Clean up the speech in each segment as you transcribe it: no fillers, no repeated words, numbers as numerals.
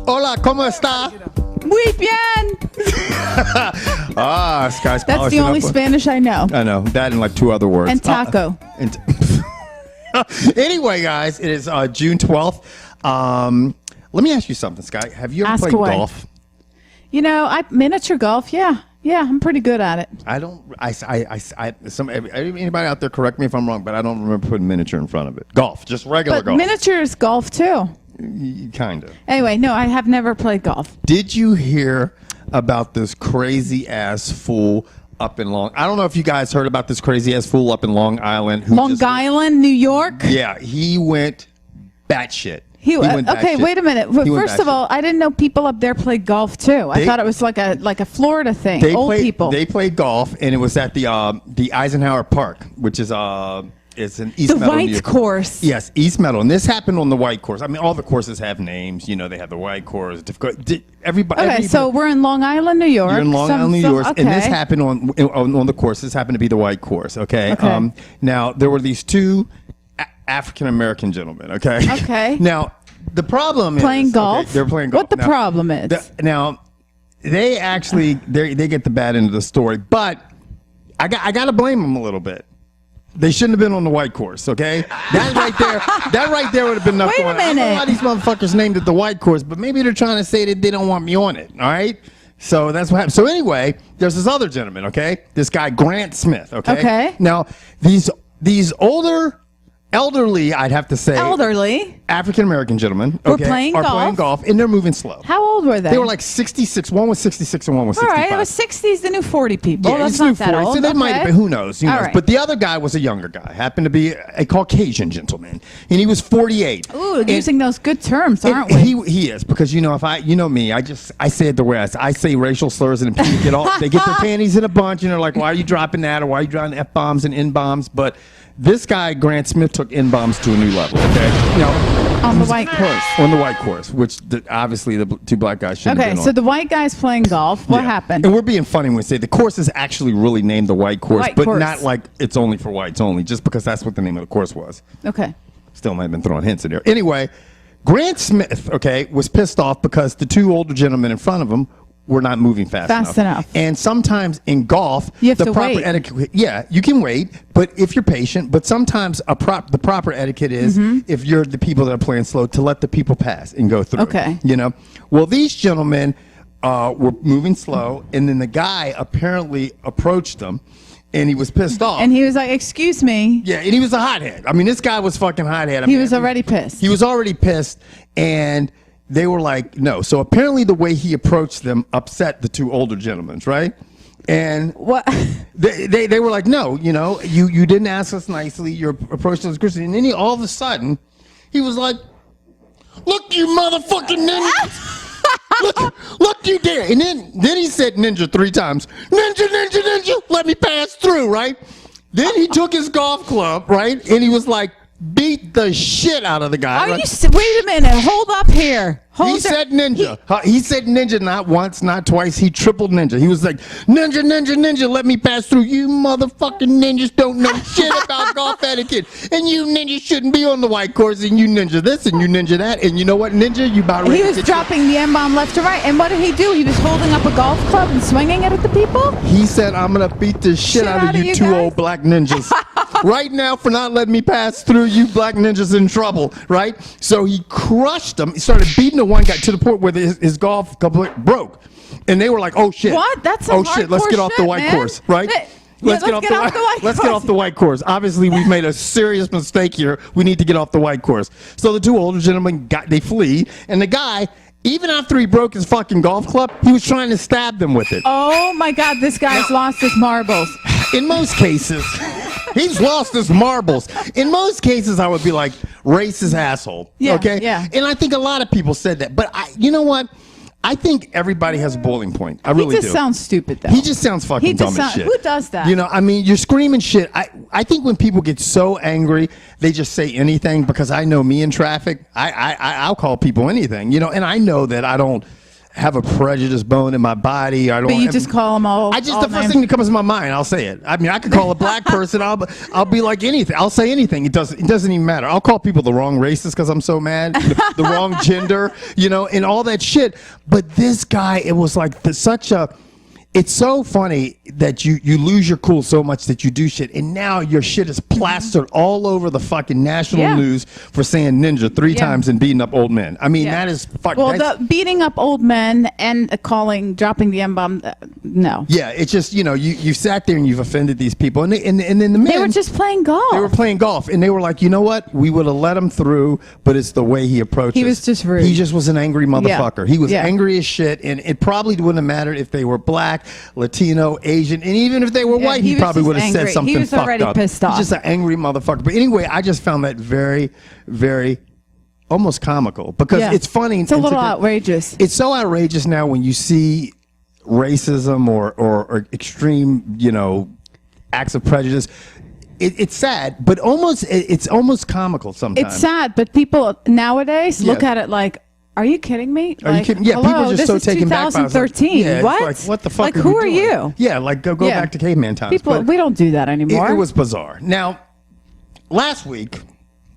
Hola, ¿cómo está? Muy bien. Sky's That's the only Spanish I know. I know. That and like two other words. And taco. Anyway, guys, it is June 12th. Let me ask you something, Sky. Have you ever Ask played away. golf? You know, miniature golf, yeah. Yeah, I'm pretty good at it. Anybody out there, correct me if I'm wrong, but I don't remember putting miniature in front of it. Golf, just regular But golf. miniature is golf, too. Kind of. Anyway, no, I have never played golf. Did you hear about this crazy-ass fool up in Long... I don't know if you guys heard about this crazy-ass fool up in Long Island. Long Island, New York? Yeah, he went batshit. Okay, wait a minute. First of all, I didn't know people up there played golf too. I thought it was like a Florida thing. People. They played golf, and it was at the Eisenhower Park, which is it's in East Meadow. The white course. Yes, East Meadow, and this happened on the white course. I mean, all the courses have names. You know, they have the white course. Everybody. So we're in Long Island, New York. You're in Long Island, New York, and this happened on the course. This happened to be the white course. Okay. Now there were these two African American gentlemen. Okay. Okay. Now the problem playing is golf. Okay, they're playing golf. What the problem is? Now they actually they get the bad end of the story, but I got to blame them a little bit. They shouldn't have been on the white course, okay? That right there would have been enough. Wait a minute. I don't know why these motherfuckers named it the white course, but maybe they're trying to say that they don't want me on it, all right? So that's what happened. So anyway, there's this other gentleman, okay? This guy, Grant Smith, okay? Okay. Now, these elderly, I'd have to say. Elderly? African-American gentlemen, Are playing golf, and they're moving slow. How old were they? They were like 66. One was 66 and one was 65. All right, it was 60s, the new 40 people. Yeah, That's it's new not that 40, old. so they might have been, who knows? Right. But the other guy was a younger guy, happened to be a Caucasian gentleman, and he was 48. Ooh, using those good terms, aren't we? He is, because me, I say it the way I say racial slurs, and people they get their panties in a bunch, and they're like, why are you dropping that, or why are you dropping F-bombs and N-bombs? But this guy, Grant Smith, took N-bombs to a new level, okay? On the white course. On the white course, which obviously the two black guys shouldn't have been on. So the white guy's playing golf. What happened? And we're being funny when we say the course is actually really named the white course, not like it's only for whites only, just because that's what the name of the course was. Okay. Still might have been throwing hints in there. Anyway, Grant Smith, was pissed off because the two older gentlemen in front of him were not moving fast enough. And sometimes in golf, you have the to proper wait. etiquette, you can wait, but if you're patient, but sometimes the proper etiquette is, if you're the people that are playing slow, to let the people pass and go through. Okay. Well, these gentlemen were moving slow, and then the guy apparently approached them, and he was pissed off. And he was like, excuse me. Yeah, and he was a hothead. I mean, this guy was fucking hothead. He was already pissed. He was already pissed, and they were like, no. So apparently the way he approached them upset the two older gentlemen, right? And what? They were like, no, you didn't ask us nicely. Your approach was Christian. And then all of a sudden, he was like, look, you motherfucking ninja. look, you dare. And then he said ninja 3 times. Ninja, ninja, ninja, let me pass through, right? Then he took his golf club, right? And he was like, beat the shit out of the guy. Wait a minute. Hold up here. He said ninja. He said ninja not once, not twice. He tripled ninja. He was like, ninja, ninja, ninja, let me pass through. You motherfucking ninjas don't know shit about golf etiquette. And you ninjas shouldn't be on the white course. And you ninja this and you ninja that. And you know what, ninja? You about ready. He was dropping the M-bomb left to right. And what did he do? He was holding up a golf club and swinging it at the people? He said, I'm going to beat the shit out of you two old black ninjas. Right now, for not letting me pass through, you black ninjas in trouble, right? So he crushed them. He started beating the one guy to the point where his golf club broke. And they were like, oh, shit. What? That's let's get off the white course, right? Let's get off the white course. Obviously, we've made a serious mistake here. We need to get off the white course. So the two older gentlemen, they flee. And the guy, even after he broke his fucking golf club, he was trying to stab them with it. Oh, my God. This guy's lost his marbles. In most cases... He's lost his marbles. In most cases, I would be like, racist asshole. Yeah, okay? Yeah. And I think a lot of people said that. But you know what? I think everybody has a boiling point. I really do. He just sounds stupid, though. He just sounds fucking dumb as shit. Who does that? I mean, you're screaming shit. I think when people get so angry, they just say anything. Because I know me in traffic, I'll call people anything. And I know that I don't have a prejudice bone in my body. I don't. But you just call them all. The first thing that comes to my mind, I'll say it. I mean, I could call a black person. I'll be like anything. I'll say anything. It doesn't even matter. I'll call people the wrong races because I'm so mad. The wrong gender, and all that shit. But this guy, it was like such a. It's so funny that you lose your cool so much that you do shit, and now your shit is plastered all over the fucking national news for saying ninja 3 times and beating up old men. I mean, that is fucking. Well, the beating up old men and dropping the M-bomb, no. Yeah, it's just, you sat there and you've offended these people, and then the men. They were just playing golf. They were playing golf, and they were like, you know what? We would have let him through, but it's the way he approached. He was just rude. He just was an angry motherfucker. He was Yeah. angry as shit, and it probably wouldn't have mattered if they were black, Latino, Asian, and even if they were white, he probably would have said something fucked up. He was already pissed off. He's just an angry motherfucker. But anyway, I just found that very, very almost comical because it's funny. It's a little outrageous. It's so outrageous now when you see racism or extreme, acts of prejudice. It's sad, but it's almost comical sometimes. It's sad, but people nowadays look at it like, are you kidding me? Are you kidding? Yeah, hello, people are just so taken back by it. 2013. What? Like, what the fuck? Like, who are you? Yeah, like go back to caveman times. People, we don't do that anymore. It was bizarre. Now, last week,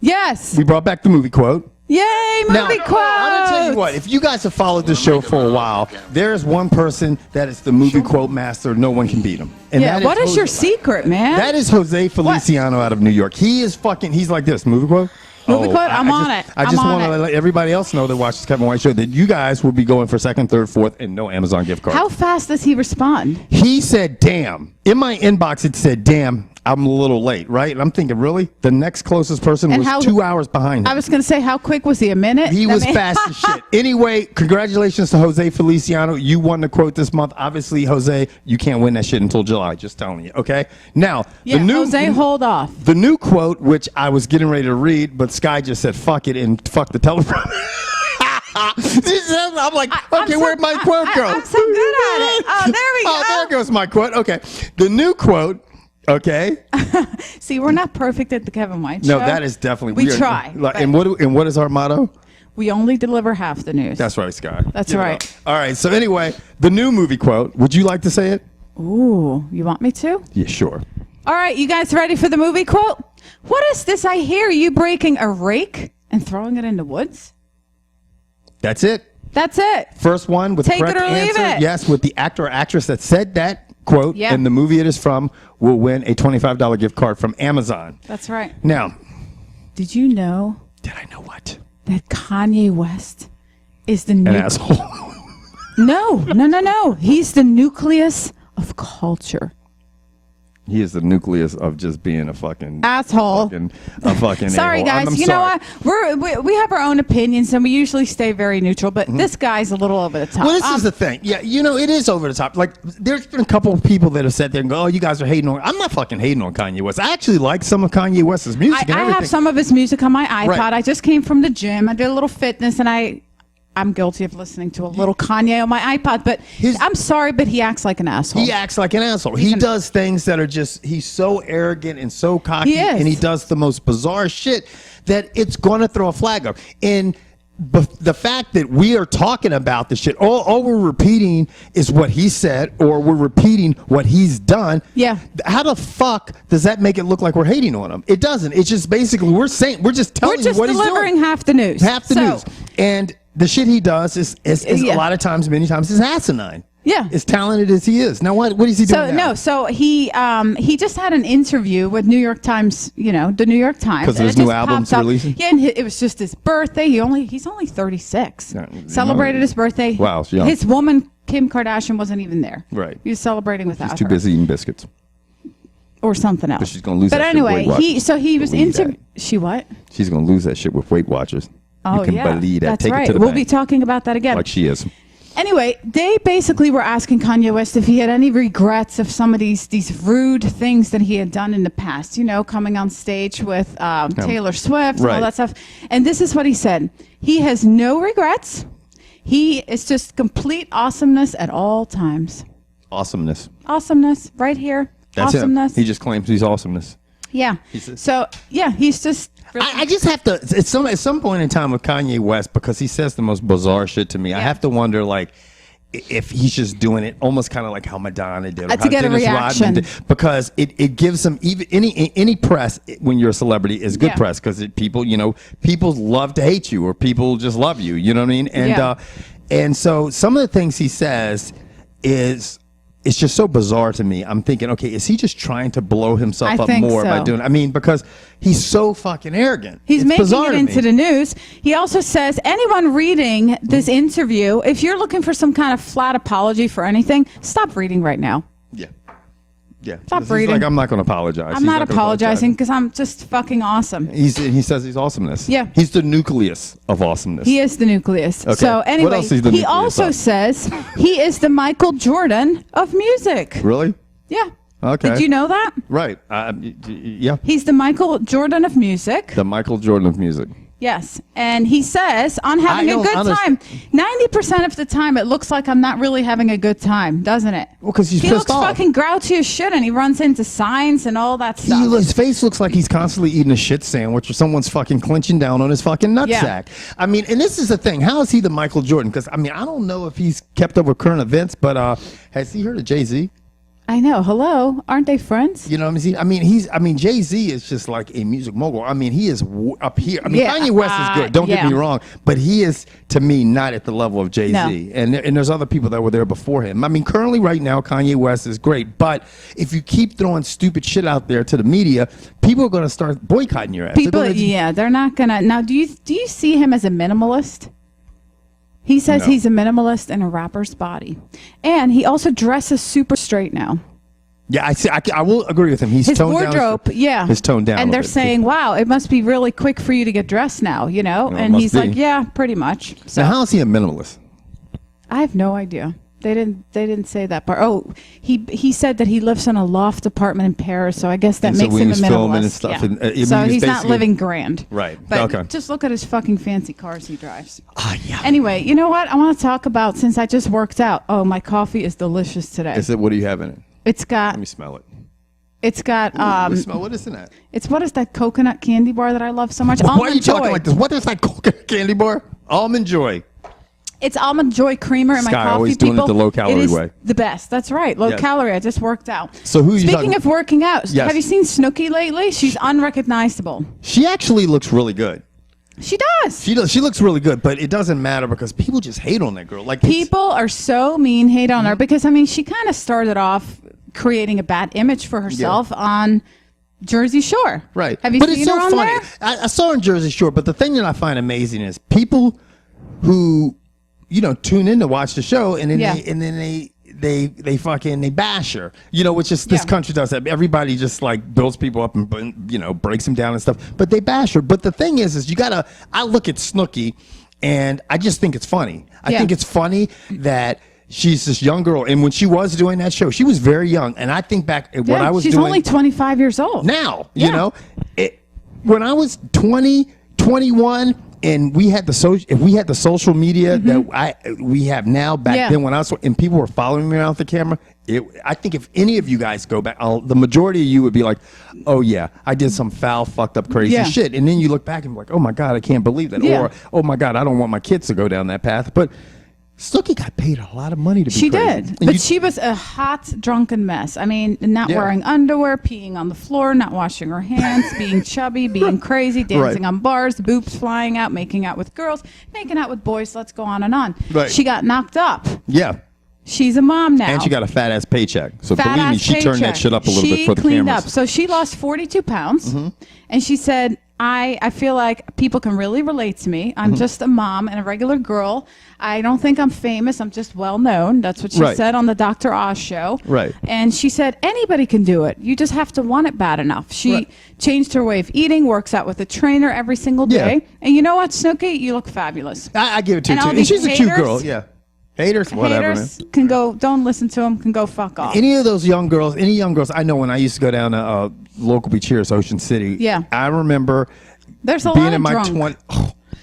yes, we brought back the movie quote. Yay, movie quote! I'm gonna tell you what. If you guys have followed this show for a while, there is one person that is the movie quote master. No one can beat him. And what is your secret, man? That is Jose Feliciano out of New York. He is fucking. He's like this movie quote. Movie quote? I'm on it. I just want to let everybody else know that watches Kevin White Show that you guys will be going for second, third, fourth, and no Amazon gift card. How fast does he respond? He said, damn. In my inbox, it said, damn, I'm a little late, right? And I'm thinking, really? The next closest person was 2 hours behind him. I was going to say, how quick was he? A minute? He was fast as shit. Anyway, congratulations to Jose Feliciano. You won the quote this month. Obviously, Jose, you can't win that shit until July. Just telling you, okay? Now, Jose, hold off. The new quote, which I was getting ready to read, but Sky just said, fuck it, and fuck the teleprompter. I'm like, okay, where'd my quote go? I'm so good at it. Oh, there we go. Oh, there goes my quote. Okay. The new quote. Okay. See, we're not perfect at the Kevin White Show. No, that is definitely. We try. And what is our motto? We only deliver half the news. That's right, Scott. That's right. All right. So anyway, the new movie quote. Would you like to say it? Ooh, you want me to? Yeah, sure. All right, you guys ready for the movie quote? What is this I hear you breaking a rake and throwing it in the woods? That's it. That's it. First one with Take the correct it or leave answer. it. Yes, with the actor or actress that said that quote and the movie it is from will win a $25 gift card from Amazon. That's right. Now, did you know? Did I know what? That Kanye West is the an asshole. No. He's the nucleus of culture. He is the nucleus of just being a fucking asshole. A fucking sorry, a-hole. guys. I'm you sorry. know what? We have our own opinions, and we usually stay very neutral. But this guy's a little over the top. Well, this is the thing. Yeah, it is over the top. Like, there's been a couple of people that have sat there and go, "Oh, you guys are hating on." I'm not fucking hating on Kanye West. I actually like some of Kanye West's music. I have some of his music on my iPod. Right. I just came from the gym. I did a little fitness, and I'm guilty of listening to a little Kanye on my iPod, but I'm sorry, but he acts like an asshole. He acts like an asshole. He does things that are just, he's so arrogant and so cocky, He is. and he does the most bizarre shit that it's going to throw a flag up. And the fact that we are talking about the shit, all we're repeating is what he said, or we're repeating what he's done. Yeah. How the fuck does that make it look like we're hating on him? It doesn't. It's just basically, we're just telling you what he's doing. We're just delivering half the news. Half the news. And the shit he does is a lot of times, many times, is asinine. Yeah. As talented as he is. Now, what is he doing now? So he just had an interview with New York Times, the New York Times. Because his new album's releasing? Yeah, and it was just his birthday. He's only 36. Celebrated his birthday. Wow, it's young. His woman, Kim Kardashian, wasn't even there. Right. He was celebrating without her. She's too busy eating biscuits. Or something else. But she's going to lose that anyway, shit with Weight Watchers. he was into... She what? She's going to lose that shit with Weight Watchers. Oh, you can believe that. That's Take right. it to the We'll bank. be talking about that again. Like she is. Anyway, they basically were asking Kanye West if he had any regrets of some of these rude things that he had done in the past. Coming on stage with Taylor Swift and all that stuff. And this is what he said. He has no regrets. He is just complete awesomeness at all times. Awesomeness. Awesomeness. Right here. That's awesomeness. him. He just claims he's awesomeness. Yeah. He's just... Really? I just have to, at some point in time with Kanye West, because he says the most bizarre shit to me, I have to wonder, like, if he's just doing it almost kind of like how Madonna did, or how to get Dennis a reaction. Rodman did, because it gives them, even any press when you're a celebrity is good press, because people love to hate you, or people just love you, you know what I mean? And so some of the things he says it's just so bizarre to me. I'm thinking, okay, is he just trying to blow himself up more by doing? I mean, because he's so fucking arrogant. He's making it into the news. He also says, anyone reading this interview, if you're looking for some kind of flat apology for anything, stop reading right now. Yeah. Stop reading. Like, I'm not going to apologize. I'm not apologizing because I'm just fucking awesome. He says he's awesomeness. Yeah. He's the nucleus of awesomeness. He is the nucleus. Okay. So anyway, what else is the he nucleus also of? says he is the Michael Jordan of music. Really? Yeah. Okay. Did you know that? Right. Yeah. He's the Michael Jordan of music. The Michael Jordan of music. Yes. And he says, on having a good time, 90% of the time, it looks like I'm not really having a good time, doesn't it? Well, because he's he pissed looks off. fucking grouchy as shit, and he runs into signs and all that stuff. His face looks like he's constantly eating a shit sandwich, or someone's fucking clenching down on his fucking nutsack. I mean, and this is the thing. How is he the Michael Jordan? Because, I mean, I don't know if he's kept up with current events, but has he heard of Jay-Z? I know. Hello. Aren't they friends? You know what I mean? I mean, Jay-Z is just like a music mogul. I mean, he is up here. I mean, Kanye West is good. Don't get me wrong. But he is, to me, not at the level of Jay-Z. No. And there's other people that were there before him. I mean, currently right now, Kanye West is great. But if you keep throwing stupid shit out there to the media, people are going to start boycotting your ass. They're not going to. Now, do you see him as a minimalist? He says he's a minimalist in a rapper's body. And he also dresses super straight now. Yeah, I see. I will agree with him. His toned wardrobe, down. His toned down. And they're saying, wow, it must be really quick for you to get dressed now, you know? Well, and he's like, yeah, pretty much. So now, how is he a minimalist? I have no idea. They didn't say that part. Oh, he said that he lives in a loft apartment in Paris, so I guess that makes him a minimalist. And stuff, so he's not living grand. Right. But just look at his fucking fancy cars he drives. Yeah. Anyway, you know what? I want to talk about, since I just worked out. Oh, my coffee is delicious today. Is it? What do you have in it? It's got. Let me smell it. It's got. Smell. What is in that? What is that coconut candy bar that I love so much? Why are you talking like this? What is that coconut candy bar? Almond Joy. It's Almond Joy creamer in my coffee. Always doing it the low calorie way. The best. That's right. Low calorie. I just worked out. So Speaking of working out, have you seen Snooki lately? She's unrecognizable. She actually looks really good. She does. She looks really good, but it doesn't matter because people just hate on that girl. Like people are so mean, hate on her because I mean she kind of started off creating a bad image for herself on Jersey Shore. Right. Have you seen her on there? I saw her on Jersey Shore, but the thing that I find amazing is people who tune in to watch the show, and then they fucking bash her, which is this country does that. Everybody just like builds people up and breaks them down and stuff, but they bash her. But the thing is I look at Snooki and I just think it's funny. I think it's funny that she's this young girl, and when she was doing that show, she was very young. And I think back at what I was doing. She's only 25 years old now. When I was 20, 21. And we had the social media that we have now. Back then, when I was and people were following me around with the camera, I think if any of you guys go back, the majority of you would be like, "Oh yeah, I did some foul, fucked up, crazy shit." And then you look back and be like, "Oh my god, I can't believe that," or "Oh my god, I don't want my kids to go down that path." But Snooki got paid a lot of money to be She crazy. did. But she was a hot, drunken mess. I mean, not wearing underwear, peeing on the floor, not washing her hands, being chubby, being crazy, dancing on bars, boobs flying out, making out with girls, making out with boys. Let's go on and on. Right. She got knocked up. Yeah. She's a mom now. And she got a fat ass paycheck. So believe me, she turned that shit up a little bit for the cameras. She cleaned up. So she lost 42 pounds. And she said, I feel like people can really relate to me. I'm just a mom and a regular girl. I don't think I'm famous. I'm just well known. That's what she said on the Dr. Oz show. Right. And she said, anybody can do it. You just have to want it bad enough. She changed her way of eating, works out with a trainer every single day. And you know what, Snooki? You look fabulous. I give it to you, too. And she's a cute girl. Yeah. Haters, whatever. Haters can go, don't listen to them, can go fuck off. Any young girls I know when I used to go down to local beach here, Ocean City. Yeah. I remember there's a being lot in of my drunk.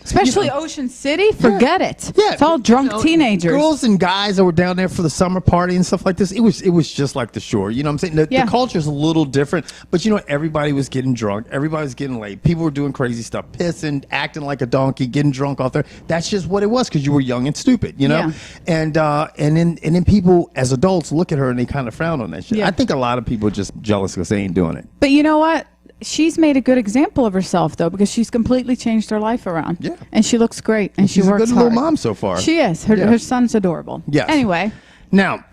Especially Ocean City, forget it. Yeah, it's all drunk teenagers. Girls and guys that were down there for the summer party and stuff like this. It was just like the shore. You know what I'm saying? The culture's a little different, but you know, everybody was getting drunk. Everybody was getting late. People were doing crazy stuff, pissing, acting like a donkey, getting drunk off there. That's just what it was because you were young and stupid, you know. Yeah. And then people as adults look at her and they kind of frown on that shit. Yeah. I think a lot of people are just jealous because they ain't doing it. But you know what? She's made a good example of herself, though, because she's completely changed her life around. Yeah. And she looks great, and she works hard. She's a good little mom so far. She is. Her son's adorable. Yes. Anyway. Now,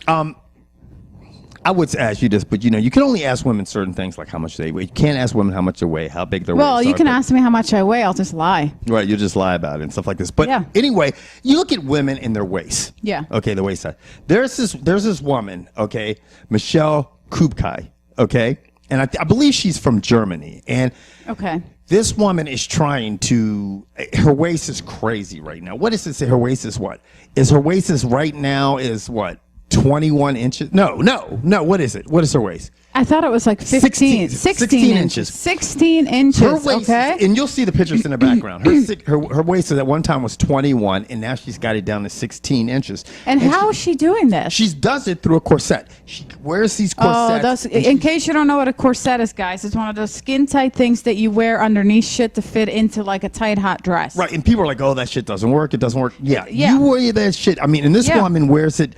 I would ask you this, but you know, you can only ask women certain things like how much they weigh. You can't ask women how much they weigh, how big their waists are. Well, you can ask me how much I weigh. I'll just lie. Right. You just lie about it and stuff like this. But anyway, you look at women and their waists. Yeah. Okay, the waist size. There's this woman, okay, Michelle Kubkai, okay? And I believe she's from Germany. And this woman is trying to, her waist is crazy right now. What does it say? Her waist is what? Her waist is right now is what? 21 inches? No. What is it? What is her waist? I thought it was like 16 inches. 16 inches. Her waist, and you'll see the pictures in the background. Her waist at one time was 21, and now she's got it down to 16 inches. And how is she doing this? She does it through a corset. She wears these corsets. In case you don't know what a corset is, guys, it's one of those skin-tight things that you wear underneath shit to fit into like a tight, hot dress. Right, and people are like, oh, that shit doesn't work. It doesn't work. Yeah. You wear that shit. I mean, and this woman wears it.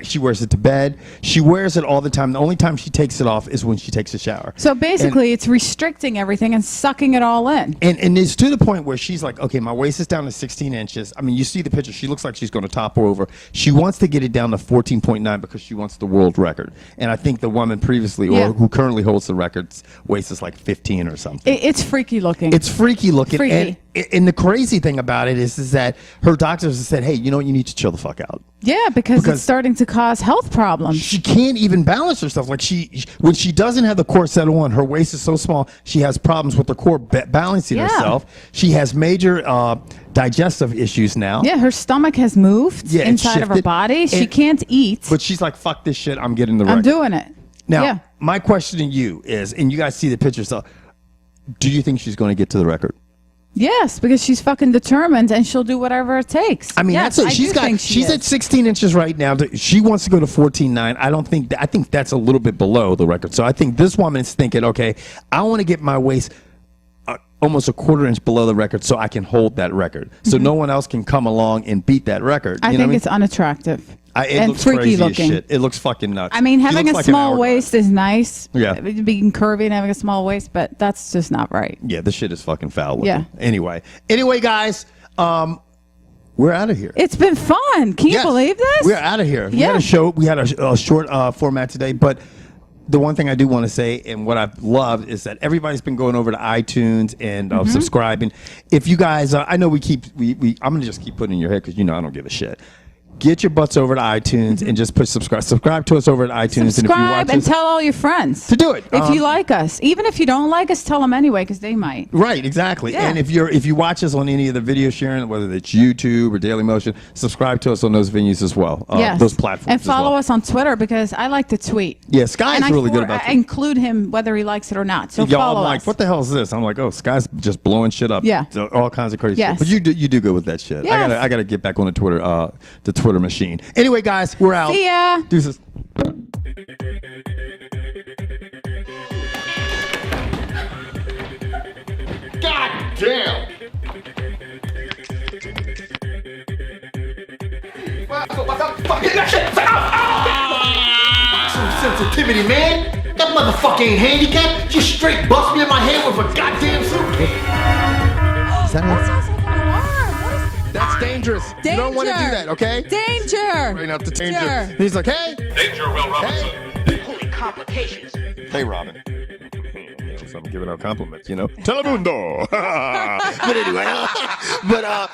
She wears it to bed. She wears it all the time. The only time she takes it off is when she takes a shower. So basically, it's restricting everything and sucking it all in. And it's to the point where she's like, okay, my waist is down to 16 inches. I mean, you see the picture. She looks like she's going to topple over. She wants to get it down to 14.9 because she wants the world record. And I think the woman previously, or who currently holds the records, waist is like 15 or something. It's freaky looking. It's freaky looking. Freaky. And the crazy thing about it is that her doctors have said, hey, you know what? You need to chill the fuck out. Yeah, because it's starting to cause health problems. She can't even balance herself. Like when she doesn't have the corset on, her waist is so small, she has problems with the core balancing herself. She has major digestive issues now. Yeah, her stomach has moved inside of her body. She can't eat. But she's like, fuck this shit. I'm getting the record. I'm doing it. Now, my question to you is, and you guys see the pictures, so do you think she's going to get to the record? Yes, because she's fucking determined and she'll do whatever it takes. I mean, that's it. She's at 16 inches right now. She wants to go to 14.9. I think that's a little bit below the record. So I think this woman is thinking, okay, I want to get my waist almost a quarter inch below the record so I can hold that record. So no one else can come along and beat that record. I think it's unattractive. It looks freaky crazy looking. As shit. It looks fucking nuts. I mean, having a small waist is nice. Yeah. Being curvy and having a small waist, but that's just not right. Yeah, this shit is fucking foul looking. Yeah. Anyway, guys, we're out of here. It's been fun. Can you believe this? We're out of here. We had a show. We had a short format today, but the one thing I do want to say, and what I've loved, is that everybody's been going over to iTunes and subscribing. If you guys, I know I'm going to just keep putting in your head because, you know, I don't give a shit. Get your butts over to iTunes and just push subscribe. Subscribe to us over at iTunes. Subscribe and tell all your friends to do it. If you like us. Even if you don't like us, tell them anyway because they might. Right, exactly. Yeah. And if you watch us on any of the video sharing, whether it's YouTube or Daily Motion, subscribe to us on those venues as well. Those platforms. And follow us on Twitter because I like to tweet. Yeah, Sky's really good about that. I include him whether he likes it or not. So follow us. Like, what the hell is this? I'm like, oh, Sky's just blowing shit up. Yeah. So all kinds of crazy shit. But you do good with that shit. Yes. I gotta get back on the Twitter machine. Anyway, guys, we're out. See ya. Deuces. God damn. Some sensitivity, man. That motherfucker ain't handicapped. Just straight bust me in my head with a goddamn suitcase. Is that it? That's dangerous. Danger. You don't want to do that, okay? Danger. Bring up the danger. He's like, hey. Danger, Will Robinson. Hey. Holy complications. Hey, Robin. So I'm giving out compliments, you know. Telemundo. But anyway,